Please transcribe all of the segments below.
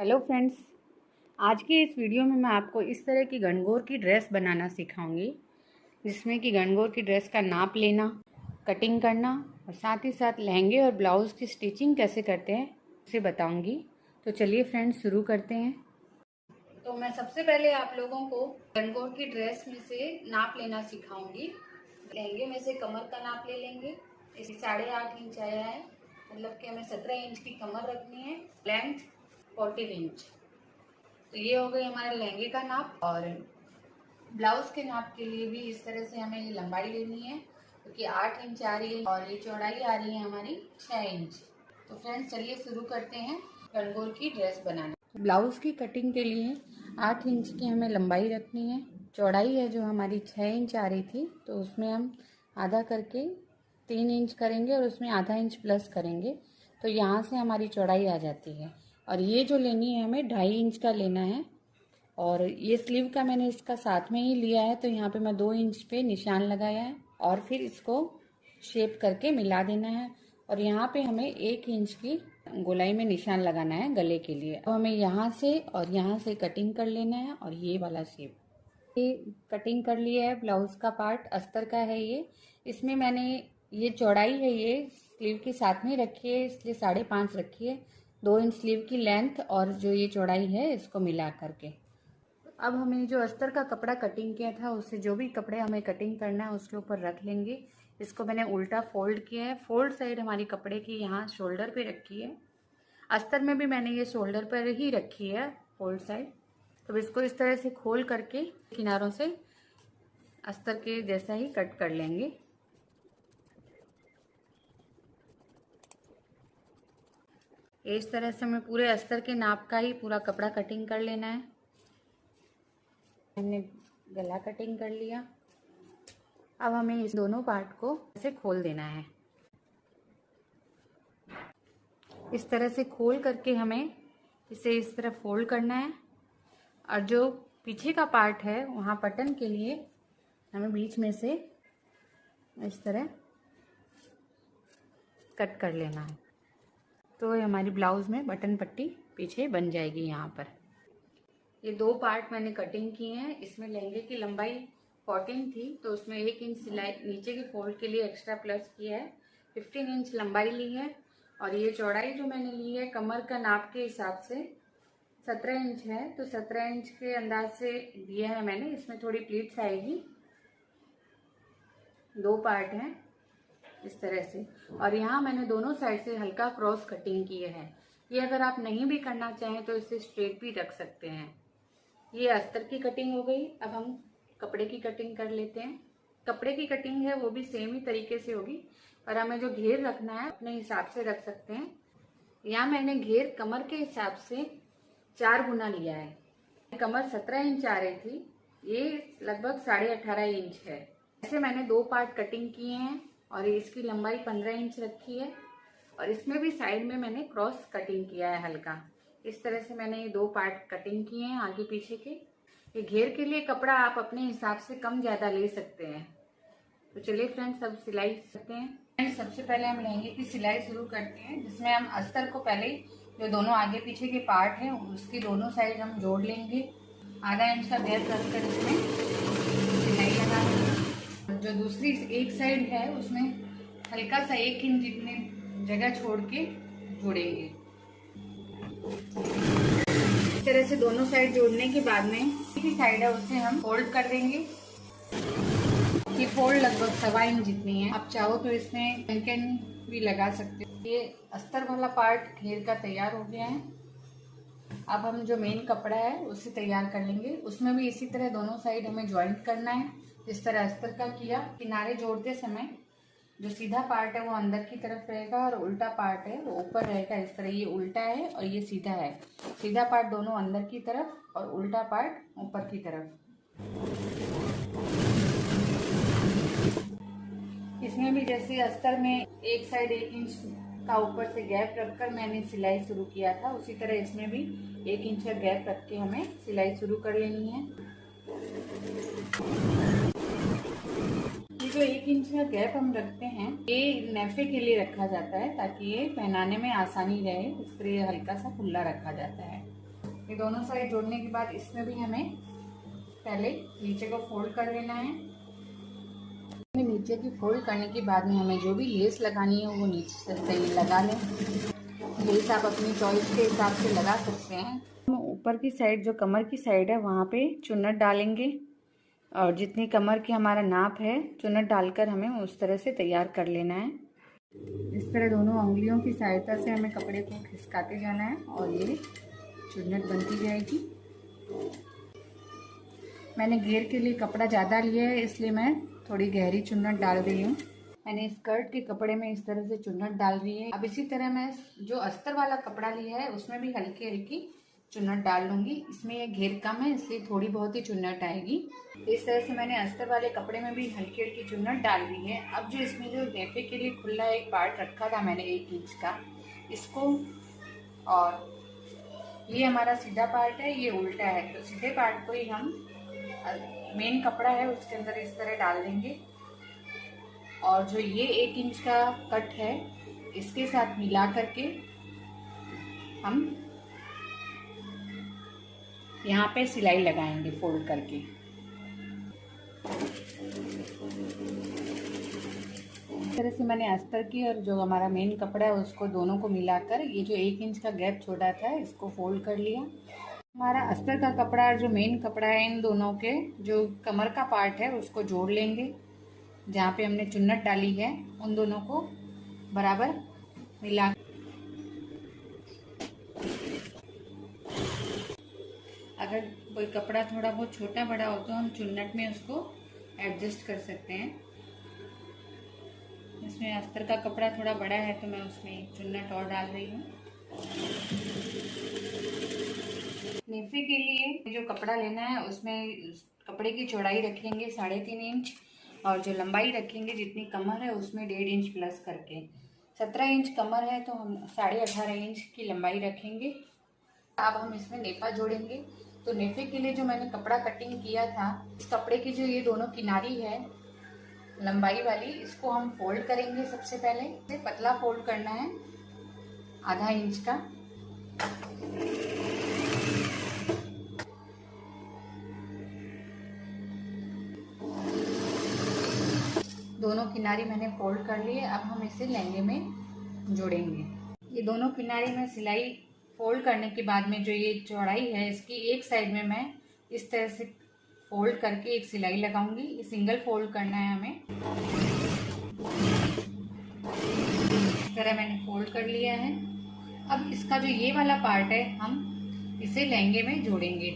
Hello friends, आज की इस वीडियो में मैं आपको इस तरह की गणगौर की ड्रेस बनाना सिखाऊंगी, जिसमें कि गणगौर की ड्रेस का नाप लेना, कटिंग करना और साथ ही साथ लहंगे और ब्लाउज़ की स्टिचिंग कैसे करते हैं उसे बताऊंगी। तो चलिए फ्रेंड्स, शुरू करते हैं। तो मैं सबसे पहले आप लोगों को गणगौर की ड्रेस में से नाप लेना सिखाऊंगी। लहंगे में से कमर का नाप ले लेंगे। इसे 8.5 इंच आया है, मतलब कि हमें 17 इंच की कमर रखनी है, लेंथ 14 इंच। तो ये हो गई हमारे लहंगे का नाप। और ब्लाउज के नाप के लिए भी इस तरह से हमें ये लंबाई लेनी है, क्योंकि 8 इंच आ रही है और ये चौड़ाई आ रही है हमारी 6 इंच। तो फ्रेंड्स, चलिए शुरू करते हैं गणगौर की ड्रेस बनाना। तो ब्लाउज की कटिंग के लिए 8 इंच की हमें लंबाई रखनी है। चौड़ाई है जो हमारी 6 इंच आ रही थी, तो उसमें हम आधा करके 3 इंच करेंगे और उसमें आधा इंच प्लस करेंगे, तो यहाँ से हमारी चौड़ाई आ जाती है। और ये जो लेनी है हमें 2.5 इंच का लेना है। और ये स्लीव का मैंने इसका साथ में ही लिया है, तो यहाँ पे मैं 2 इंच पे निशान लगाया है और फिर इसको शेप करके मिला देना है। और यहाँ पे हमें 1 इंच की गोलाई में निशान लगाना है गले के लिए। अब हमें यहाँ से और यहाँ से कटिंग कर लेना है और ये वाला शेप। ये कटिंग कर लिया है। ब्लाउज का पार्ट अस्तर का है ये। इसमें मैंने ये चौड़ाई है, ये स्लीव के साथ में रखी है, इसलिए 5.5 रखी है। 2 इंच स्लीव की लेंथ और जो ये चौड़ाई है इसको मिला करके। अब हमें जो अस्तर का कपड़ा कटिंग किया था, उससे जो भी कपड़े हमें कटिंग करना है उसके ऊपर रख लेंगे। इसको मैंने उल्टा फोल्ड किया है। फोल्ड साइड हमारी कपड़े की यहाँ शोल्डर पे रखी है। अस्तर में भी मैंने ये शोल्डर पर ही रखी है फोल्ड साइड। तो इसको इस तरह से खोल करके किनारों से अस्तर के जैसा ही कट कर लेंगे। इस तरह से हमें पूरे अस्तर के नाप का ही पूरा कपड़ा कटिंग कर लेना है। हमने गला कटिंग कर लिया। अब हमें इस दोनों पार्ट को ऐसे खोल देना है। इस तरह से खोल करके हमें इसे इस तरह फोल्ड करना है। और जो पीछे का पार्ट है वहाँ बटन के लिए हमें बीच में से इस तरह कट कर लेना है, तो हमारी ब्लाउज में बटन पट्टी पीछे बन जाएगी। यहाँ पर ये 2 पार्ट मैंने कटिंग किए हैं। इसमें लहंगे की लंबाई 14 थी, तो उसमें 1 इंच सिलाई नीचे के फोल्ड के लिए एक्स्ट्रा प्लस किया है। 15 इंच लंबाई ली है। और ये चौड़ाई जो मैंने ली है कमर का नाप के हिसाब से 17 इंच है, तो 17 इंच के अंदाज से दिया है मैंने। इसमें थोड़ी प्लीट्स आएगी। 2 पार्ट हैं इस तरह से। और यहाँ मैंने दोनों साइड से हल्का क्रॉस कटिंग किए है। ये अगर आप नहीं भी करना चाहें तो इसे स्ट्रेट भी रख सकते हैं। ये अस्तर की कटिंग हो गई। अब हम कपड़े की कटिंग कर लेते हैं। कपड़े की कटिंग है वो भी सेम ही तरीके से होगी, और हमें जो घेर रखना है अपने हिसाब से रख सकते हैं। यहाँ मैंने घेर कमर के हिसाब से 4 गुना लिया है। कमर 17 इंच आ रही थी, ये लगभग 18.5 इंच है। ऐसे मैंने 2 पार्ट कटिंग किए हैं और इसकी लंबाई 15 इंच रखी है। और इसमें भी साइड में मैंने क्रॉस कटिंग किया है हल्का। इस तरह से मैंने ये 2 पार्ट कटिंग किए हैं आगे पीछे के। ये घेर के लिए कपड़ा आप अपने हिसाब से कम ज्यादा ले सकते हैं। तो चलिए फ्रेंड्स, अब सिलाई करते हैं। सबसे पहले हम लहंगे की सिलाई शुरू करते हैं, जिसमें हम अस्तर को पहले जो दोनों आगे पीछे के पार्ट हैं उसकी दोनों साइड हम जोड़ लेंगे। आधा इंच का गैप रखकर इसमें सिलाई लगा लेंगे। जो दूसरी एक साइड है उसमें हल्का सा 1 इंच जितने जगह छोड़ के जोड़ेंगे। इस तरह से दोनों साइड जोड़ने के बाद में एक साइड है उसे हम फोल्ड कर देंगे। ये फोल्ड लगभग 1.25 इंच जितनी है। आप चाहो तो इसमें कैन भी लगा सकते हो। ये अस्तर वाला पार्ट घेर का तैयार हो गया है। अब हम जो मेन कपड़ा है उसे तैयार कर लेंगे। उसमें भी इसी तरह दोनों साइड हमें ज्वाइंट करना है, जिस तरह अस्तर का किया। किनारे जोड़ते समय जो सीधा पार्ट है वो अंदर की तरफ रहेगा और उल्टा पार्ट है वो ऊपर रहेगा। इस तरह ये उल्टा है और ये सीधा है। सीधा पार्ट दोनों अंदर की तरफ और उल्टा पार्ट ऊपर की तरफ। इसमें भी जैसे अस्तर में एक साइड 1 इंच का ऊपर से गैप रखकर मैंने सिलाई शुरू किया था, उसी तरह इसमें भी 1 इंच का गैप रख के हमें सिलाई शुरू कर लेनी है। ये जो 1 इंच का गैप हम रखते हैं ये नेफे के लिए रखा जाता है, ताकि ये पहनाने में आसानी रहे। इस तरह ये हल्का सा खुला रखा जाता है। ये दोनों साइड जोड़ने के बाद इसमें भी हमें पहले नीचे को फोल्ड कर लेना है। नीचे की फोल्ड करने के बाद में हमें जो भी लेस लगानी है वो नीचे से लगा लें। लेस आप अपनी चॉइस के हिसाब से लगा सकते हैं। हम ऊपर की साइड जो कमर की साइड है वहाँ पे चुन्नट डालेंगे और जितनी कमर की हमारा नाप है चुन्नट डालकर हमें उस तरह से तैयार कर लेना है। इस तरह दोनों उंगलियों की सहायता से हमें कपड़े को खिसकाते जाना है और ये चुन्नट बनती जाएगी। मैंने घेर के लिए कपड़ा ज़्यादा लिया है इसलिए मैं थोड़ी गहरी चुन्नट डाल रही हूँ। मैंने स्कर्ट के कपड़े में इस तरह से चुन्नट डाल रही है। अब इसी तरह मैं जो अस्तर वाला कपड़ा लिया है उसमें भी हल्की हल्की चुन्नट डाल लूँगी। इसमें ये घेर कम है इसलिए थोड़ी बहुत ही चुन्नट आएगी। इस तरह से मैंने अस्तर वाले कपड़े में भी हल्की हल्की चुन्नट डाल दी है। अब जो इसमें जो नेफे के लिए खुला एक पार्ट रखा था मैंने 1 इंच का, इसको, और ये हमारा सीधा पार्ट है, ये उल्टा है, तो सीधे पार्ट को ही हम मेन कपड़ा है उसके अंदर इस तरह डाल देंगे और जो ये 1 इंच का कट है इसके साथ मिला करके हम यहाँ पे सिलाई लगाएंगे फोल्ड करके। इस तरह से मैंने अस्तर की और जो हमारा मेन कपड़ा है उसको दोनों को मिलाकर ये जो 1 इंच का गैप छोड़ा था इसको फोल्ड कर लिया। हमारा अस्तर का कपड़ा और जो मेन कपड़ा है इन दोनों के जो कमर का पार्ट है उसको जोड़ लेंगे। जहाँ पे हमने चुन्नट डाली है उन दोनों को बराबर मिला। अगर कोई कपड़ा थोड़ा बहुत छोटा बड़ा हो तो हम चुन्नट में उसको एडजस्ट कर सकते हैं। इसमें अस्तर का कपड़ा थोड़ा बड़ा है तो मैं उसमें चुन्नट और डाल रही हूँ। नेफे के लिए जो कपड़ा लेना है उसमें कपड़े की चौड़ाई रखेंगे 3.5 इंच और जो लंबाई रखेंगे जितनी कमर है उसमें 1.5 इंच प्लस करके। 17 इंच कमर है तो हम 18.5 इंच की लंबाई रखेंगे। अब हम इसमें नेफा जोड़ेंगे। तो नेफे के लिए जो मैंने कपड़ा कटिंग किया था इस कपड़े की जो ये दोनों किनारी है लंबाई वाली इसको हम फोल्ड करेंगे। सबसे पहले इसे पतला फोल्ड करना है 0.5 इंच का। दोनों किनारी मैंने फोल्ड कर लिए। अब हम इसे लहंगे में जोड़ेंगे। ये दोनों किनारी में सिलाई फोल्ड करने के बाद में जो ये चौड़ाई है इसकी एक साइड में मैं इस तरह से फोल्ड करके एक सिलाई लगाऊंगी। ये सिंगल फोल्ड करना है हमें। इस तरह मैंने फोल्ड कर लिया है। अब इसका जो ये वाला पार्ट है हम इसे लहंगे में जोड़ेंगे।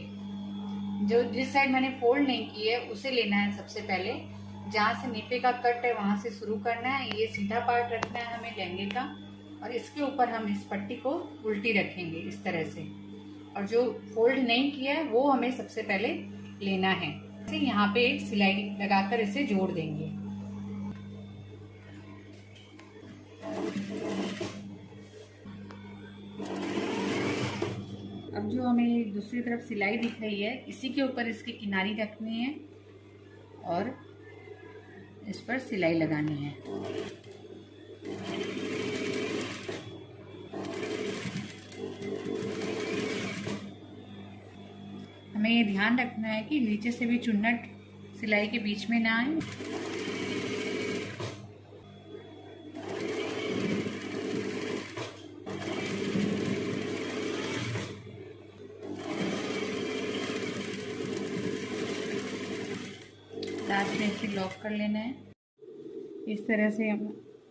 जो जिस साइड मैंने फोल्ड नहीं की है उसे लेना है सबसे पहले। जहाँ से नेफे का कट है वहां से शुरू करना है। ये सीधा पार्ट रखना है हमें लहंगे का और इसके ऊपर हम इस पट्टी को उल्टी रखेंगे इस तरह से। और जो फोल्ड नहीं किया है वो हमें सबसे पहले लेना है। इसे यहाँ पे एक सिलाई लगाकर इसे जोड़ देंगे। अब जो हमें दूसरी तरफ सिलाई दिख रही है इसी के ऊपर इसकी किनारी रखनी है और इस पर सिलाई लगानी है। हमें ये ध्यान रखना है कि नीचे से भी चुन्नट सिलाई के बीच में ना आए। लास्ट में इसे लॉक कर लेना है। इस तरह से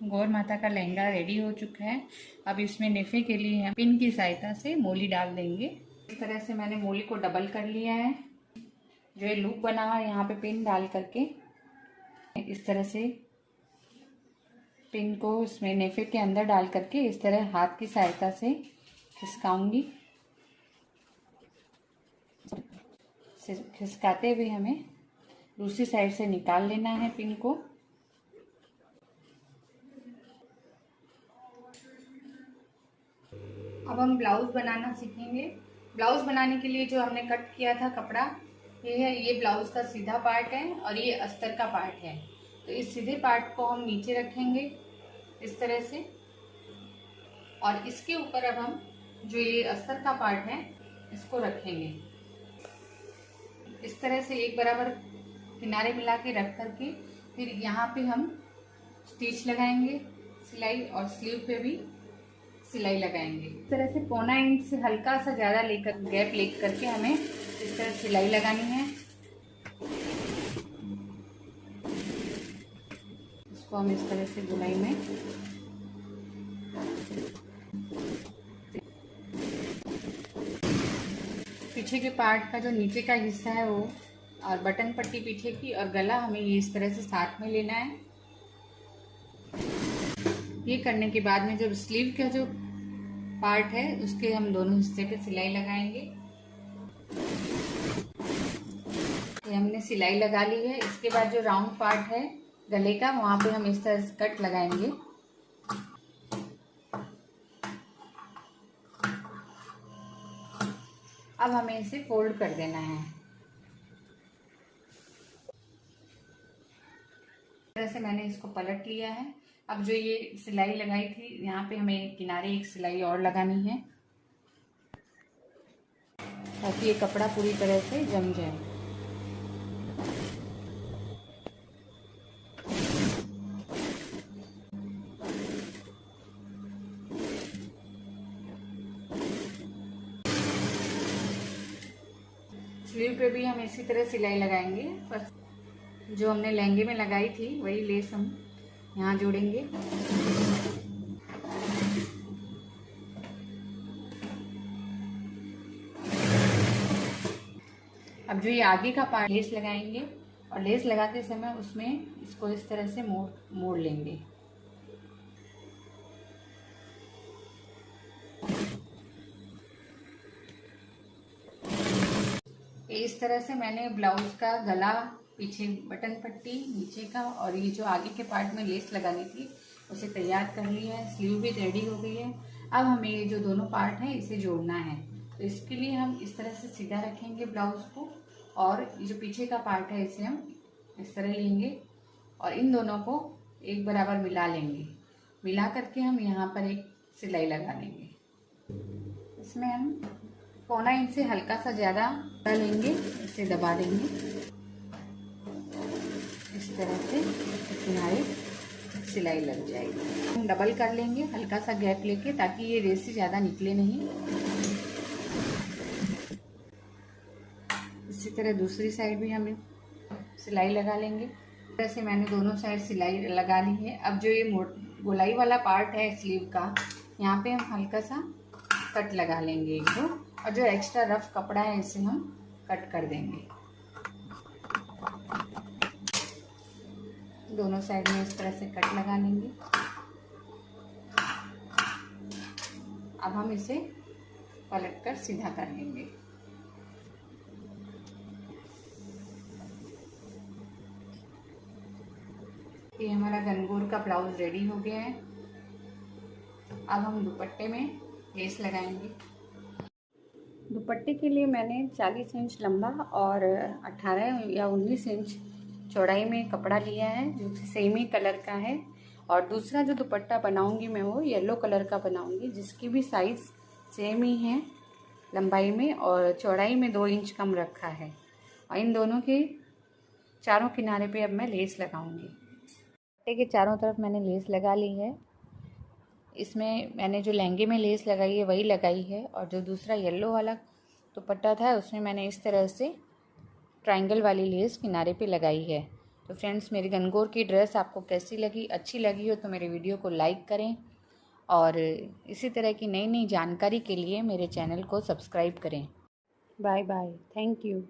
गौर माता का लहंगा रेडी हो चुका है। अब इसमें नेफे के लिए हम पिन की सहायता से मोली डाल देंगे। इस तरह से मैंने मोली को डबल कर लिया है। जो ये लूप बना हुआ है यहाँ पे पिन डाल करके इस तरह से पिन को इसमें नेफे के अंदर डाल करके इस तरह हाथ की सहायता से खिसकाऊंगी। खिसकाते हुए हमें दूसरी साइड से निकाल लेना है पिन को। अब हम ब्लाउज बनाना सीखेंगे। ब्लाउज बनाने के लिए जो हमने कट किया था कपड़ा ये है। ये ब्लाउज का सीधा पार्ट है और ये अस्तर का पार्ट है। तो इस सीधे पार्ट को हम नीचे रखेंगे इस तरह से और इसके ऊपर अब हम जो ये अस्तर का पार्ट है इसको रखेंगे। इस तरह से एक बराबर किनारे मिला के रख करके फिर यहाँ पे हम स्टिच लगाएंगे सिलाई, और स्लीव पे भी सिलाई लगाएंगे। इस तरह से 1.25 इंच से हल्का सा ज़्यादा लेकर गैप ले करके हमें इस तरह सिलाई लगानी है। इसको हम इस तरह से बुनाई में पीछे के पार्ट का जो नीचे का हिस्सा है वो, और बटन पट्टी पीछे की, और गला हमें ये इस तरह से साथ में लेना है। ये करने के बाद में जो स्लीव का जो पार्ट है उसके हम दोनों हिस्से पे सिलाई लगाएंगे। ये हमने सिलाई लगा ली है। इसके बाद जो राउंड पार्ट है गले का, वहां पे हम इस तरह से कट लगाएंगे। अब हमें इसे फोल्ड कर देना है। इस तरह से मैंने इसको पलट लिया है। अब जो ये सिलाई लगाई थी यहाँ पे हमें किनारे एक सिलाई और लगानी है ताकि ये कपड़ा पूरी तरह से जम जाए। स्लीव पे भी हम इसी तरह सिलाई लगाएंगे। बस जो हमने लहंगे में लगाई थी वही लेस हम यहाँ जोड़ेंगे। अब जो ये आगे का पार्ट लेस लगाएंगे, और लेस लगाते समय उसमें इसको इस तरह से मोड़ लेंगे। इस तरह से मैंने ब्लाउज का गला, पीछे बटन पट्टी नीचे का, और ये जो आगे के पार्ट में लेस लगानी थी उसे तैयार कर लिया है। स्लीव भी रेडी हो गई है। अब हमें ये जो दोनों पार्ट हैं इसे जोड़ना है। तो इसके लिए हम इस तरह से सीधा रखेंगे ब्लाउज को, और ये जो पीछे का पार्ट है इसे हम इस तरह लेंगे और इन दोनों को एक बराबर मिला लेंगे। मिला करके हम यहाँ पर एक सिलाई लगा लेंगे। इसमें हम 1.25 इंच से हल्का सा ज़्यादा लेंगे, इसे दबा देंगे इस तरह से, किनारे सिलाई लग जाएगी। हम डबल कर लेंगे हल्का सा गैप लेके, ताकि ये रेसी ज़्यादा निकले नहीं। इसी तरह दूसरी साइड भी हम सिलाई लगा लेंगे। इस तरह से मैंने दोनों साइड सिलाई लगा ली है। अब जो ये गोलाई वाला पार्ट है स्लीव का, यहाँ पे हम हल्का सा कट लगा लेंगे एक दो, और जो एक्स्ट्रा रफ कपड़ा है इसे हम कट कर देंगे। दोनों साइड में इस तरह से कट लगा लेंगे। अब हम इसे पलट कर सीधा कर लेंगे। ये हमारा गनगौर का ब्लाउज रेडी हो गया है। अब हम दुपट्टे में लेस लगाएंगे। दुपट्टे के लिए मैंने 40 इंच लंबा और 18 या 19 इंच चौड़ाई में कपड़ा लिया है, जो सेमी कलर का है। और दूसरा जो दुपट्टा बनाऊंगी मैं वो येलो कलर का बनाऊंगी, जिसकी भी साइज़ सेम ही है लंबाई में, और चौड़ाई में 2 इंच कम रखा है। और इन दोनों के चारों किनारे पे अब मैं लेस लगाऊंगी। दुपट्टे के चारों तरफ मैंने लेस लगा ली है। इसमें मैंने जो लहंगे में लेस लगाई है वही लगाई है, और जो दूसरा येलो वाला दुपट्टा था उसमें मैंने इस तरह से ट्रायंगल वाली लेस किनारे पे लगाई है। तो फ्रेंड्स, मेरी गनगौर की ड्रेस आपको कैसी लगी? अच्छी लगी हो तो मेरे वीडियो को लाइक करें, और इसी तरह की नई नई जानकारी के लिए मेरे चैनल को सब्सक्राइब करें। Bye bye, thank you.